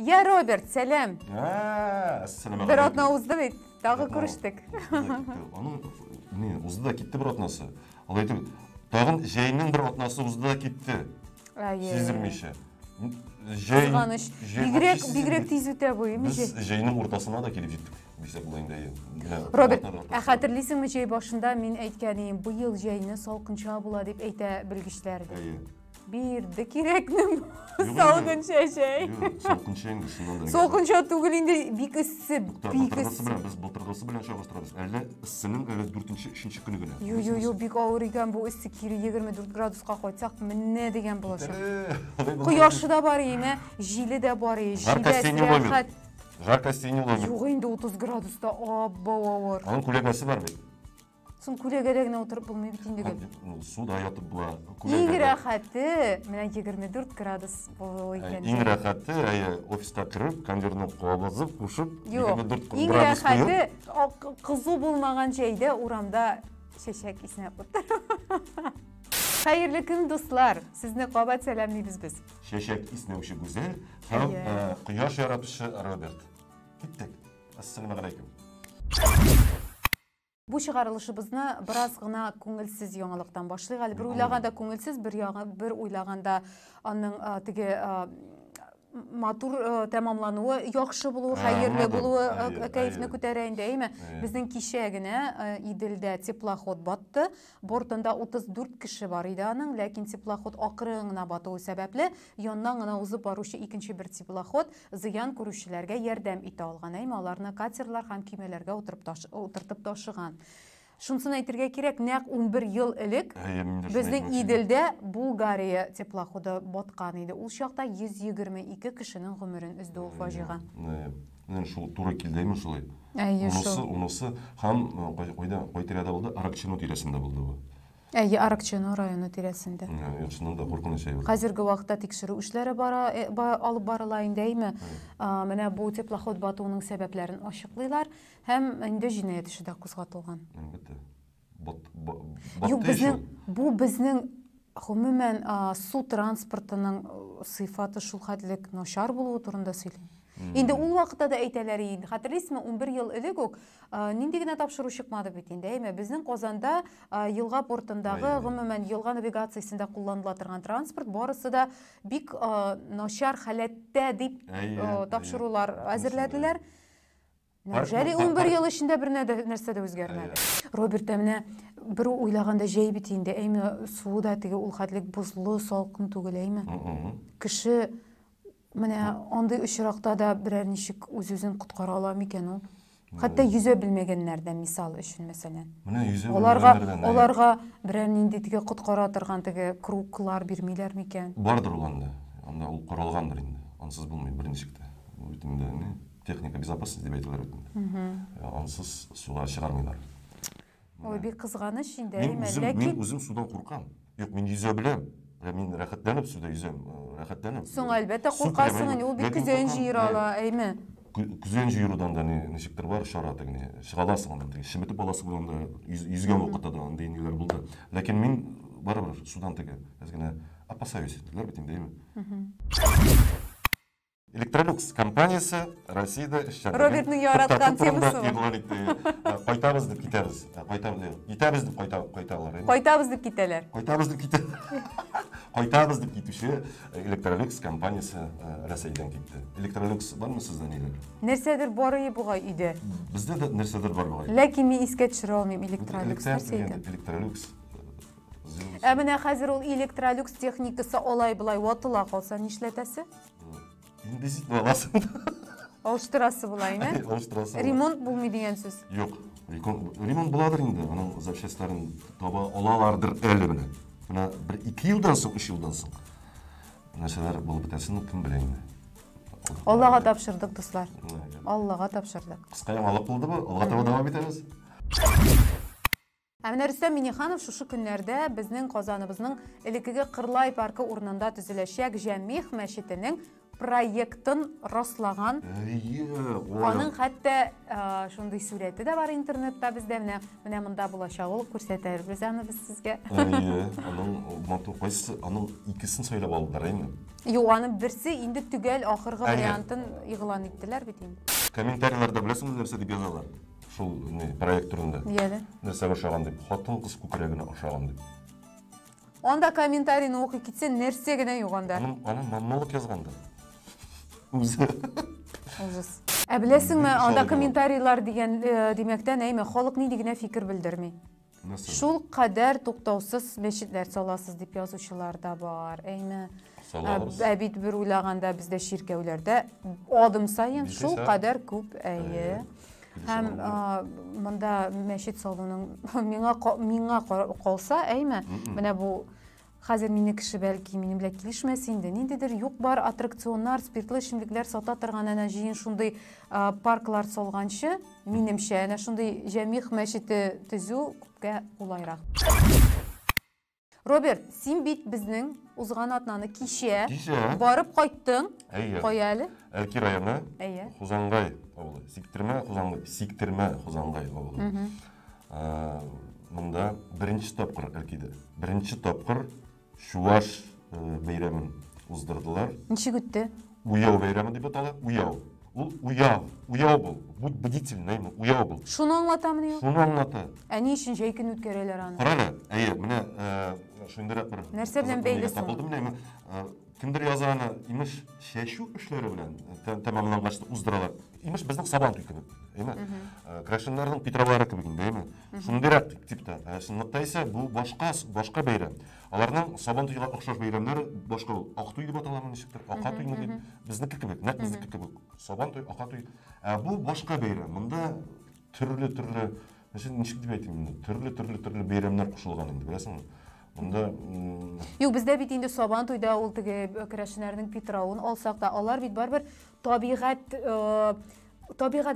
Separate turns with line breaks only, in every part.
Ya Robert, selam.
Assalamu
Bir atna uzdı bit. Dağı görüştük.
Onun ne uzdu da gitti bir atnası. Alaydı. Dağın jeyinin bir atnası uzdu da gitti. Sizirmişe.
Kızganış. Bigrek tizüte boyu.
Biz jeyinin ortasına da gelip gittik. Bize bulayında yiyin.
Robert, hatırlısın mı jey başında men aytkanım bu yıl jeyini salkınça bula dep ayta bilgişlerdi. Bir kereknim salkınça şey.
Salkınça indi şundan da.
Salkınça tugul indi bik ıssı.
Biz bultırgısı bilen şaştırabız. Әлі ısının 4-5 günü günü.
Yo bik ağır ekan bu ısı kiri 24 gradusqa koysak minne degen bolacak. Quyoshi da bar eme, jili de bar eme.
Жарко осенний ломит.
Yok indi 30 gradusta abba ağır.
Onun kolegası var mı?
Son kolegadagina oturup bulmay bitindigi.
Suda yatıp bula.
Eң рахаты, менә 24 градус булу икән.
Eң рахаты, офиска кирип, кондерны кабызып, кушып, 24
Eң
градус
рахаты, кызу булмаган җәйдә урамда шәшәк иснәп утыр. Хәерле көн дуслар, сезне кабат сәламлыйбыз без.
Шәшәк иснәүче гүзәл һәм кояш яратучы Роберт. Киттек. Ассаламу алейкум.
Bu чыгарылышыбызны biraz гына күңелсез яңалыктан башлыйк. Әле бер уйлаганда күңелсез, бер уйлаганда аның теге матур тәмамлануы, яхшы булуы, хәерле булуы, кайфны күтәрә инде, әйме? Безнең кичә генә Иделдә теплоход батты. Бортында 34 кеше бар иде аның, ләкин теплоход акрын гына батуы сәбәпле, яннан гына узып баручы икенче бер теплоход зыян күрүчеләргә ярдәм итә алган, әйме? Аларны катерлар һәм кимәләргә утыртып ташыган. Шунсын әйтергә кирәк, нәкъ 11 ел элек безнең Иделдә Булгария теплоходы баткан иде. Ул чакта 122 кешенең гомерен өзде ул фаҗига.
Менә шул туры килдеме шулай. Унысы һәм кайда булды? Аракчино тирәсендә булды бу.
Аракчино районы тирәсендә.
Шуннан да куркыныч әйбер.
Хәзерге вакытта тикшерү эшләре алып барыла инде, әйме? Менә бу теплоход батуының сәбәпләрен ачыклыйлар һәм инде җинаять эше дә кузгатылган. Бу безнең гомумән су транспортының сыйфаты шул хәтлек начар булуы турында сөйлим. Инде ул вакытта да әйтәләр инде. Хәтерлисезме, 11 ел элек үк нинди генә тапшыру чыкмады бит инде, әйме? Безнең Казанда елга портындагы гомумән елга навигациясендә кулланыла торган транспорт барысы да бик начар халәттә дип тапшырулар әзерләделәр. Нәҗәли 11 ел эчендә бер нәрсә дә үзгәрмәде. Роберт менә бер уйлаганда җәй бит инде, әйме? Суда теге ул хәтлек бузлы, салкын түгел, әйме? Кеше менә андый очракта да берәр ничек үз-үзен куткара ала микән ул? Хәтта йөзә белмәгәннәрдән мисал өчен мәсәлән.
Менә йөзә белмәгәннәрдән.
Аларга берәр нинди теге куткара торган теге круглар бирмиләр микән?
Бардыр ул анда. Анда ул коралгандыр инде. Ансыз булмый берничек тә. Бу бит инде техника безопасности дип әйтәләр бит. Ансыз суга чыгармыйлар.
Ой, бик кызганыч инде,
ләкин мин үзем судан куркам. Юк, мин йөзә беләм. Мин рәхәтләнеп суда йөзәм, рәхәтләнеп.
Соң әлбәттә куркасың, ул бик күзән җыера ала, әйме?
Күзән җыерудан да ничектер бар шара тегене. Чыгаласың анда, шимете баласы булганда йөзгән вакытта да андый ниләр булды. Ләкин мин барыбер судан теге, әзгенә опасаюсь, диләр бит инде, әйме? Electrolux компаниясы Россияда эшләп.
Робертның яраткан темасы.
Кайтабыз дип китәбез. Китәбез дип кайталар.
Кайтабыз дип китәләр.
Кайтабыз дип китүче Electrolux компаниясы Россиядән китте. Electrolux бармы сездә ниләр?
Нәрсәдер бар иде бугай иде.
Бездә дә нәрсәдер бар бугай.
Ләкин мин искә төшерә алмыйм Electrolux нәрсә икән.
Electrolux.
Менә хәзер ул Electrolux техникасы алай-булай ватыла калса нишләтәсе?
Бизит баласы.
Алыштырасы була име?
Алыштырасы.
Ремонт булмый дигән сүз.
Юк. Ремонт буладыр инде. Аның запчастларын таба алалардыр әле менә. Менә 1-2 елдан соң, 3 елдан соң. Нәрсәләр булып бетәсен кем белә инде.
Аллага тапшырдык дуслар. Аллага тапшырдык.
Кыска яңалык булды бу. Алга таба дәвам итәбез.
Менә Рөстәм Миңнеханов шушы көннәрдә безнең Казаныбызның элекеге Кырлай паркы урынында төзеләчәк Җәмигъ мәчетенең проектын раслаган. Аның хәтта шундый сүрәте дә бар интернетта бездә, менә монда булачак ул, күрсәтәрбез аны без сезгә.
Аның матур кайсы, аның икесен сөйләп алдылар, әйме?
Юк, аның берсе инде түгел ахыргы вариантын игълан иттеләр бит инде.
Комментарийларда беләсеңме нәрсә дип язалар? Шул проект турында.
Яде.
Нәрсә ошаган дип, хатын кыз күкрәгенә ошаган дип.
Анда комментарийны укый китсәң, нәрсә генә юк анда?
Аның монолог язганда. Үзе.
Ужас. Ә беләсеңме, анда комментарийлар дигән димәктән әйме, халык нинди генә фикер белдерми. Шул кадәр туктаусыз мәчетләр саласыз дип язучылар да бар. Әйме. Бит бер уйлаганда бездә ширкәүләрдә адым сайын шул кадәр күп, әйе. Һәм монда мәчет салуның миңа калса, әйме, менә бу хәзер мине кеше бәлки минем белән килешмәс инде. Ниндидер юк бар аттракционнар, спиртлы эчемлекләр сата торган әнә җыен шундый парклар салганчы, минемчә, әнә шундый җәмигъ мәчете төзү күпкә улайрак. Роберт, син бит безнең узган атнаны кичә барып кайттың. Кая әле?
Әлки районы. Хузангай авылы. Сиктермә Хузангай авылы. Монда беренче тапкыр Әлкидә. Беренче тапкыр Чуваш бәйрәмен уздырдылар.
Ничек үтте?
Уяу бәйрәме дип атала. Уяу. Ул уяу бул. Будь бдительный, уяу бул.
Шуны аңлатамын юк?
Шуны аңлата.
Ә ни өчен җәй көн үткәрәләр аны?
Карале, әйе, менә шундыйрак бер.
Нәрсә белән бәйле?
Кемдер язаны, имеш шәшү эшләре белән тәмамлангачты уздыралар. Имеш безнең Сабан туй көне, әйме? Крашеннарның Петровары кебек инде, әйме? Шундыйрак типта. Чынлыкта исә бу башка бәйрәм. Аларның Сабан туйга охшаш бәйрәмнәре башка ул. Ак туй дип аталамы ничектер? Ака туймы дип. Безнеке кебек, нәкъ безнеке кебек. Сабан туй, ака туй. Бу башка бәйрәм. Монда төрле, ничек дип әйтим, төрле бәйрәмнәр кушылган инде, беләсеңме? Монда
юк, бездә бит инде Сабан туйда ул теге крашеннарның Петровын алсак та, алар бит барбер табигать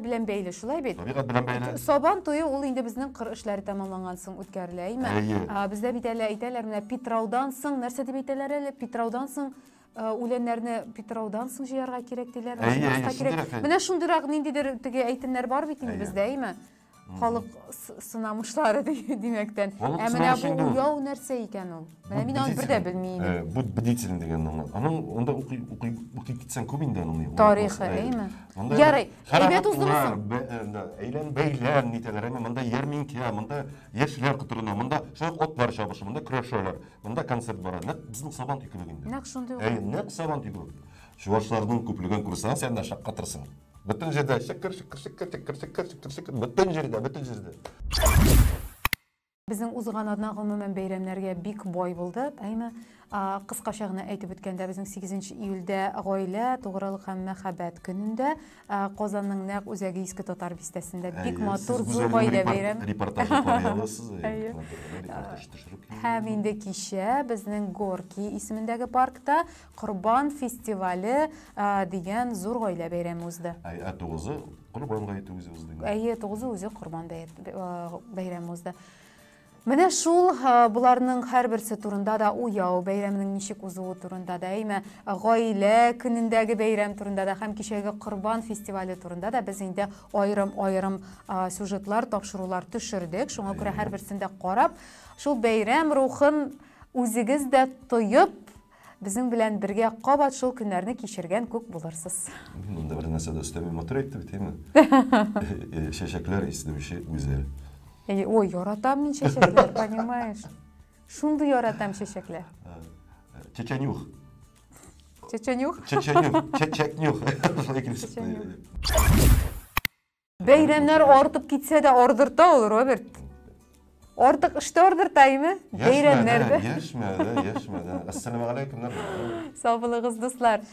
белән бәйле, шулай бит?
Табигать белән бәйле.
Сабан туе ул инде безнең кыр эшләре тәмамланган соң үткәрелә, әйме? Бездә бит әле әйтәләр, менә Петровдан соң, нәрсә дип әйтәләр әле? Петровдан соң үләннәрне Петровдан соң җыярга кирәк диләр. Менә шундыйрак ниндидер теге әйтемнәр бар бит инде бездә, әйме? Халык сынамышлары димәктән. Менә бу уяу нәрсә икән ул? Менә мин аны бер дә белмим.
Будь бдителен дигән аның онда укый китсәң күп инде аның.
Тарихы, әйме? Ярый, әйбәт уздырырсың.
Әйлән бәйләр нитәләр, монда ярминкә, монда яшьләр кытырына, монда шул атлар чабышы, монда көрәшәләр, монда концерт бара. Нәкъ безнең Сабан туй кебек инде.
Нәкъ шундый.
Нәкъ Сабан туй кебек. Чуашларның күплеген күрсәң, сен дә шакка торсын. Bütün жерде şıkır, bütün жерде.
Безнең узган атна гомумән бәйрәмнәргә бик бай булды. Әйме, кыскача гына әйтеп үткәндә, безнең 8 июльдә гаилә, тугрылык һәм мәхәббәт көнендә Казанның нәкъ үзәге Иске Татар бистәсендә бик матур зур гаилә бәйрәм.
Репортаж ясыйсыз.
Һәм инде кичә безнең Горки исемендәге паркта Корбан фестивале дигән зур гаилә бәйрәме узды.
Тугызы Корбан гаете узды.
Әйе, тугызы үзе Корбан бәйрәме узды. Менә шул буларның һәрберсе турында да уяу бәйрәменең ничек узуы турында да, әйме, гаилә көнендәге бәйрәм турында да һәм кичәге Корбан фестивале турында да без инде айрым сюжетлар, тапшырулар төшердек. Шуңа күрә һәрберсендә карап, шул бәйрәм рухын үзегез дә тоеп, безнең белән бергә кабат шул көннәрне кичергән күк булырсыз.
Монда бер нәрсә дә өстәмә матур әйтте бит, әйме? Чәчәкләр исендә гүзәл.
Ой, яратам мин чәчәкләр, понимаешь? Шундый яратам чәчәкләр.
Чәчәнюх.
Чәчәнюх?
Чәчәкнюх.
Бәйрәмнәр артып китсә дә ардырта ул, Роберт. Артык эштә ардыртаймы? Бәйрәмнәрдә.
Яшмәде. Ассаламу алейкум.
Саубылыгыз, дуслар.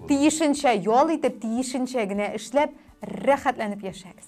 Тиешенчә ял итеп, тиешенчә генә эшләп, рәхәтләнеп яшәгез.